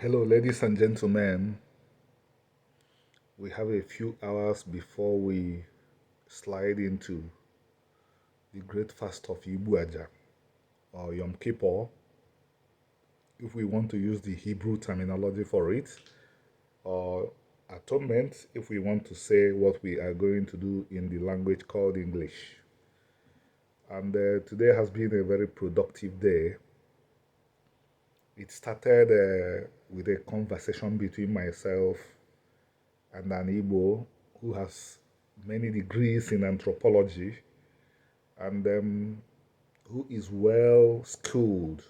Hello, ladies and gentlemen. We have a few hours before we slide into the great fast of Ibuaja or Yom Kippur, if we want to use the Hebrew terminology for it, or atonement, if we want to say what we are going to do in the language called English. And today has been a very productive day. It started with a conversation between myself and an Igbo who has many degrees in anthropology and who is well schooled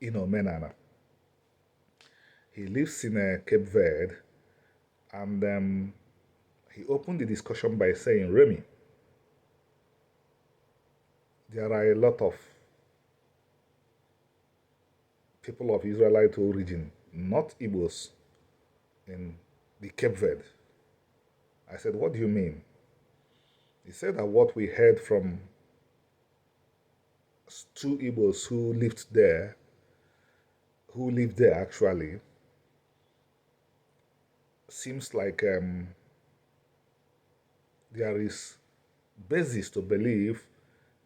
in Omenana. He lives in Cape Verde, and he opened the discussion by saying, Remy, there are a lot of people of Israelite origin, not Igbos, in the Cape Verde. I said, what do you mean? He said that what we heard from two Igbos who lived there actually, seems like there is basis to believe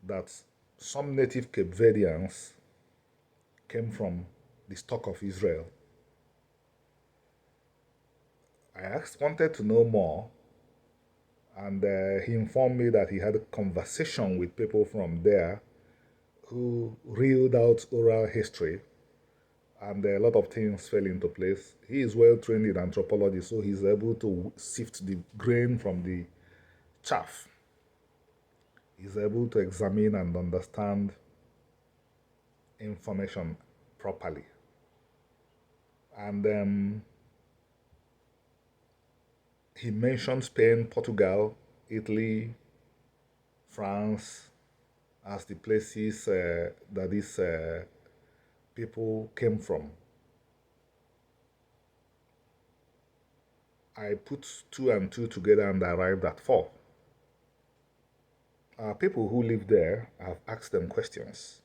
that some native Cape Verdeans came from the stock of Israel. Wanted to know more, and he informed me that he had a conversation with people from there who reeled out oral history, and a lot of things fell into place. He is well trained in anthropology, so he's able to sift the grain from the chaff. He's able to examine and understand information properly. And he mentioned Spain, Portugal, Italy, France as the places that these people came from. I put two and two together and arrived at four. People who live there, I've asked them questions.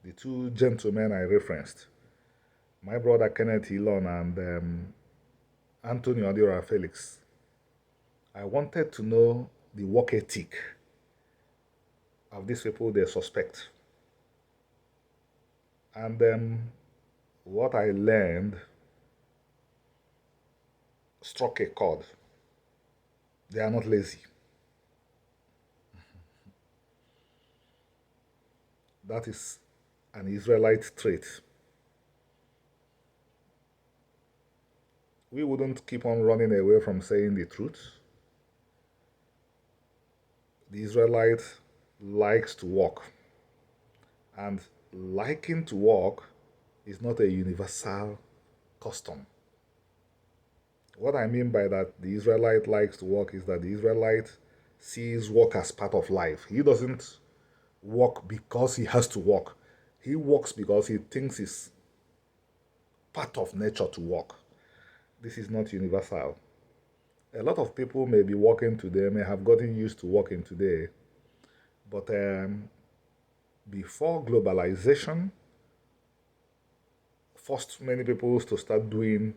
The two gentlemen I referenced, my brother Kenneth Elon and Anthony Odira Felix, I wanted to know the work ethic of these people they suspect. And what I learned struck a chord. They are not lazy. That is an Israelite trait. We wouldn't keep on running away from saying the truth. The Israelite likes to walk. And liking to walk is not a universal custom. What I mean by that, the Israelite likes to walk, is that the Israelite sees walk as part of life. He doesn't walk because he has to walk. He walks because he thinks it's part of nature to walk. This is not universal. A lot of people may be walking today, may have gotten used to walking today, but before globalization forced many people to start doing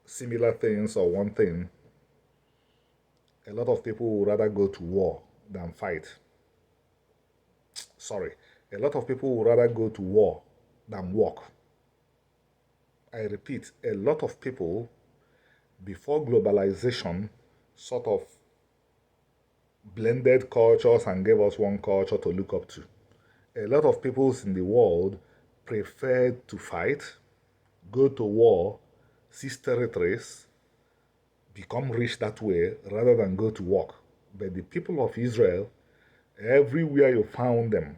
similar things or one thing, a lot of people would rather go to war than fight. Sorry, a lot of people would rather go to war than walk. I repeat, a lot of people before globalization sort of blended cultures and gave us one culture to look up to. A lot of peoples in the world preferred to fight, go to war, seize territories, become rich that way rather than go to work. But the people of Israel, everywhere you found them,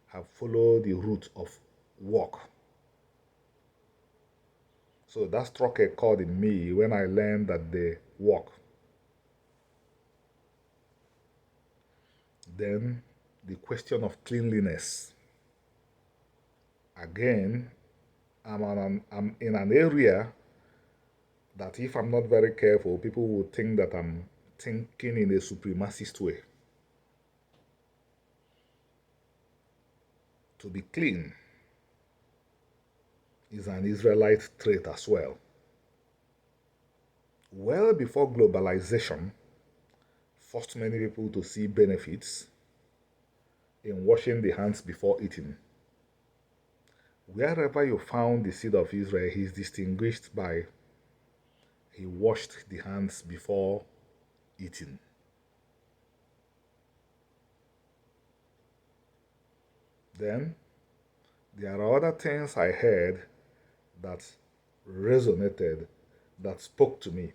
have followed the route of work. So that struck a chord in me when I learned that they work. Then the question of cleanliness. Again, I'm in an area that if I'm not very careful, people will think that I'm thinking in a supremacist way. To be clean, is an Israelite trait as well. Well before globalization forced many people to see benefits in washing the hands before eating. Wherever you found the seed of Israel, he is distinguished by he washed the hands before eating. Then, there are other things I heard that resonated, that spoke to me.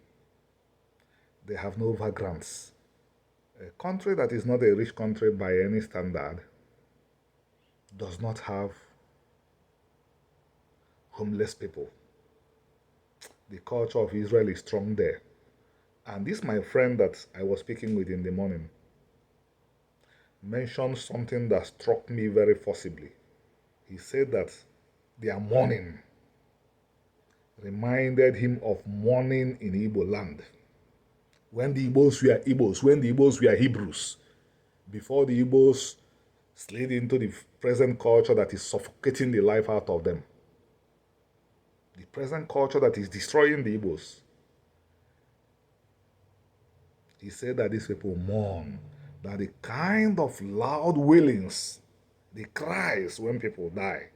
They have no vagrants. A country that is not a rich country by any standard does not have homeless people. The culture of Israel is strong there. And this my friend that I was speaking with in the morning mentioned something that struck me very forcibly. He said that their mourning reminded him of mourning in Igbo land. When the Igbos were Igbos, when the Igbos were Hebrews, before the Igbos slid into the present culture that is suffocating the life out of them. The present culture that is destroying the Igbos. He said that these people mourn, that the kind of loud wailings, the cries when people die,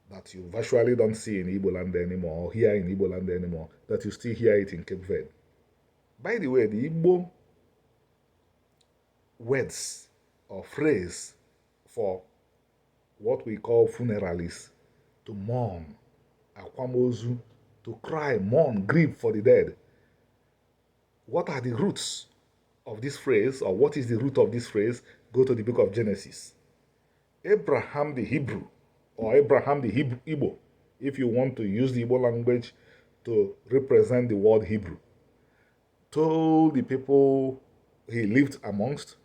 that you virtually don't see in Igbo land anymore, or hear in Igbo land anymore, that you still hear it in Cape Verde. By the way, the Igbo words or phrase for what we call funeral is to mourn, akwamozu, to cry, mourn, grieve for the dead. What are the roots of this phrase, or what is the root of this phrase? Go to the book of Genesis. Abraham the Hebrew, or Abraham the Igbo, if you want to use the Igbo language to represent the word Hebrew, told the people he lived amongst,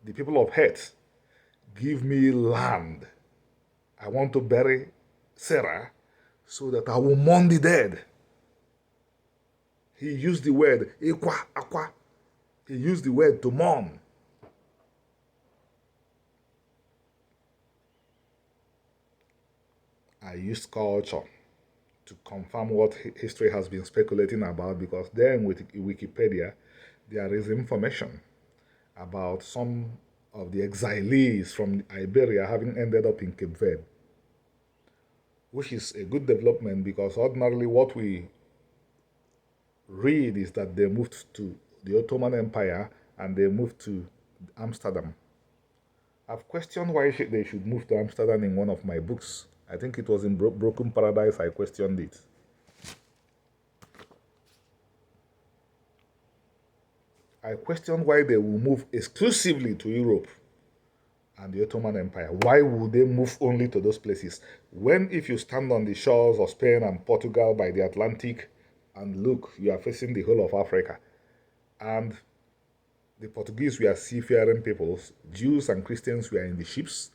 the people of Het, give me land. I want to bury Sarah so that I will mourn the dead. He used the word ikwa, akwa. He used the word to mourn. I used culture to confirm what history has been speculating about, because there in Wikipedia there is information about some of the exilees from Iberia having ended up in Cape Verde, which is a good development, because ordinarily what we read is that they moved to the Ottoman Empire and they moved to Amsterdam. I've questioned why they should move to Amsterdam in one of my books. I think it was in Broken Paradise I questioned it. I questioned why they will move exclusively to Europe and the Ottoman Empire. Why would they move only to those places? When, if you stand on the shores of Spain and Portugal by the Atlantic and look, you are facing the whole of Africa. And the Portuguese were seafaring peoples. Jews and Christians were in the ships,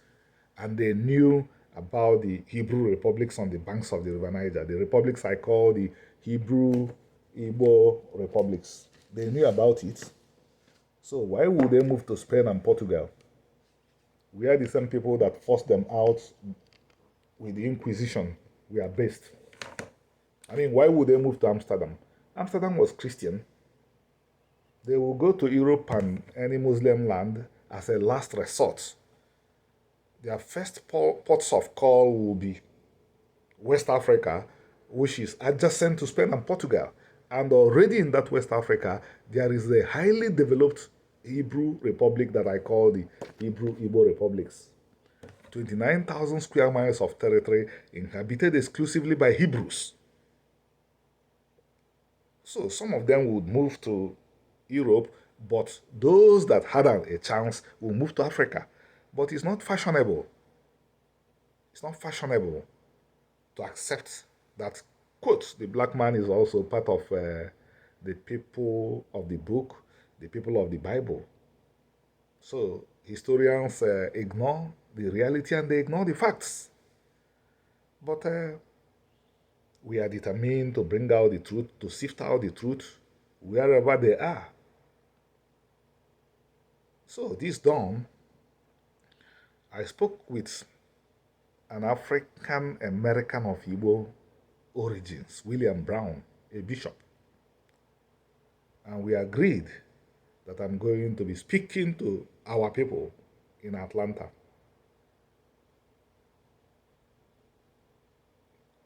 and they knew about the Hebrew republics on the banks of the River Niger. The republics I call the Hebrew Igbo republics. They knew about it. So why would they move to Spain and Portugal? We are the same people that forced them out with the Inquisition. We are based. I mean, why would they move to Amsterdam? Amsterdam was Christian. They will go to Europe and any Muslim land as a last resort. Their first ports of call will be West Africa, which is adjacent to Spain and Portugal. And already in that West Africa, there is a highly developed Hebrew republic that I call the Hebrew Igbo republics. 29,000 square miles of territory inhabited exclusively by Hebrews. So some of them would move to Europe, but those that had a chance will move to Africa. But it's not fashionable. It's not fashionable to accept that, quote, the black man is also part of the people of the book, the people of the Bible. So historians ignore the reality and they ignore the facts. But we are determined to bring out the truth, to sift out the truth wherever they are. So this dawn, I spoke with an African American of Igbo origins, William Brown, a bishop. And we agreed that I'm going to be speaking to our people in Atlanta.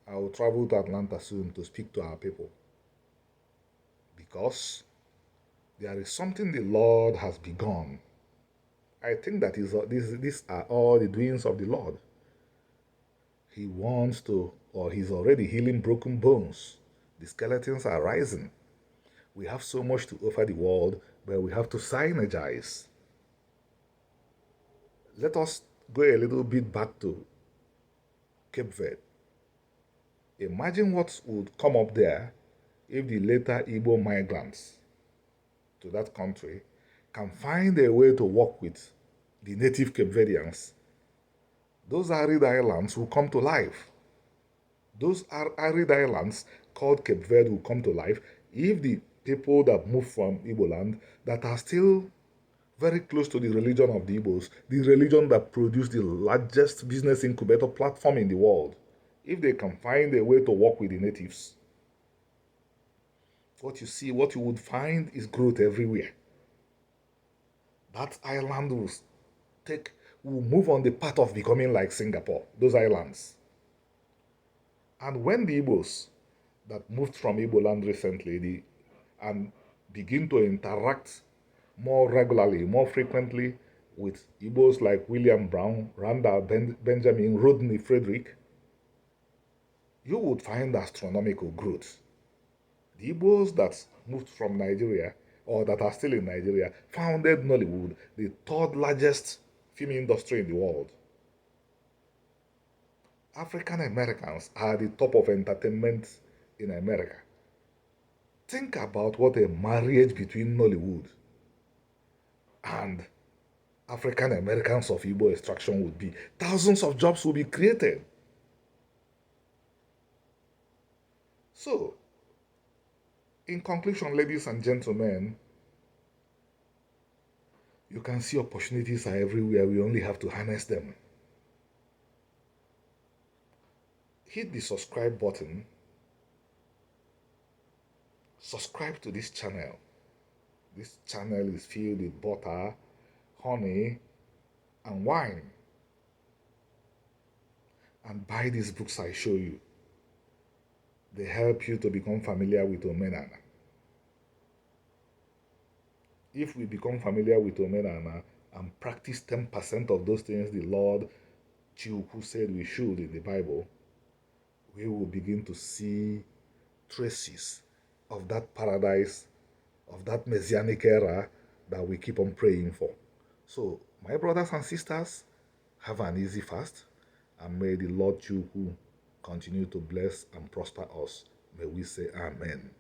I will travel to Atlanta soon to speak to our people, because there is something the Lord has begun. I think that these are all the doings of the Lord. He wants to, or he's already healing broken bones. The skeletons are rising. We have so much to offer the world, but we have to synergize. Let us go a little bit back to Cape Verde. Imagine what would come up there if the later Igbo migrants to that country can find a way to work with the native Cape Verdeans. Those arid islands will come to life. Those arid islands called Cape Verde will come to life if the people that move from Igbo land that are still very close to the religion of the Igbos, the religion that produced the largest business incubator platform in the world, if they can find a way to work with the natives, what you would find is growth everywhere. That island will move on the path of becoming like Singapore, those islands. And when the Igbos that moved from Igbo land recently and begin to interact more regularly, more frequently with Igbos like William Brown, Randall Benjamin, Rodney Frederick, you would find astronomical growth. The Igbos that moved from Nigeria, or that are still in Nigeria, founded Nollywood, the third largest film industry in the world. African Americans are the top of entertainment in America. Think about what a marriage between Nollywood and African Americans of Igbo extraction would be. Thousands of jobs will be created. So, in conclusion, ladies and gentlemen, you can see opportunities are everywhere. We only have to harness them. Hit the subscribe button. Subscribe to this channel. This channel is filled with butter, honey, and wine. And buy these books I show you. They help you to become familiar with Omenana. If we become familiar with Omenana and practice 10% of those things the Lord Chiuku said we should in the Bible, we will begin to see traces of that paradise, of that messianic era that we keep on praying for. So, my brothers and sisters, have an easy fast, and may the Lord Chiuku continue to bless and prosper us. May we say Amen.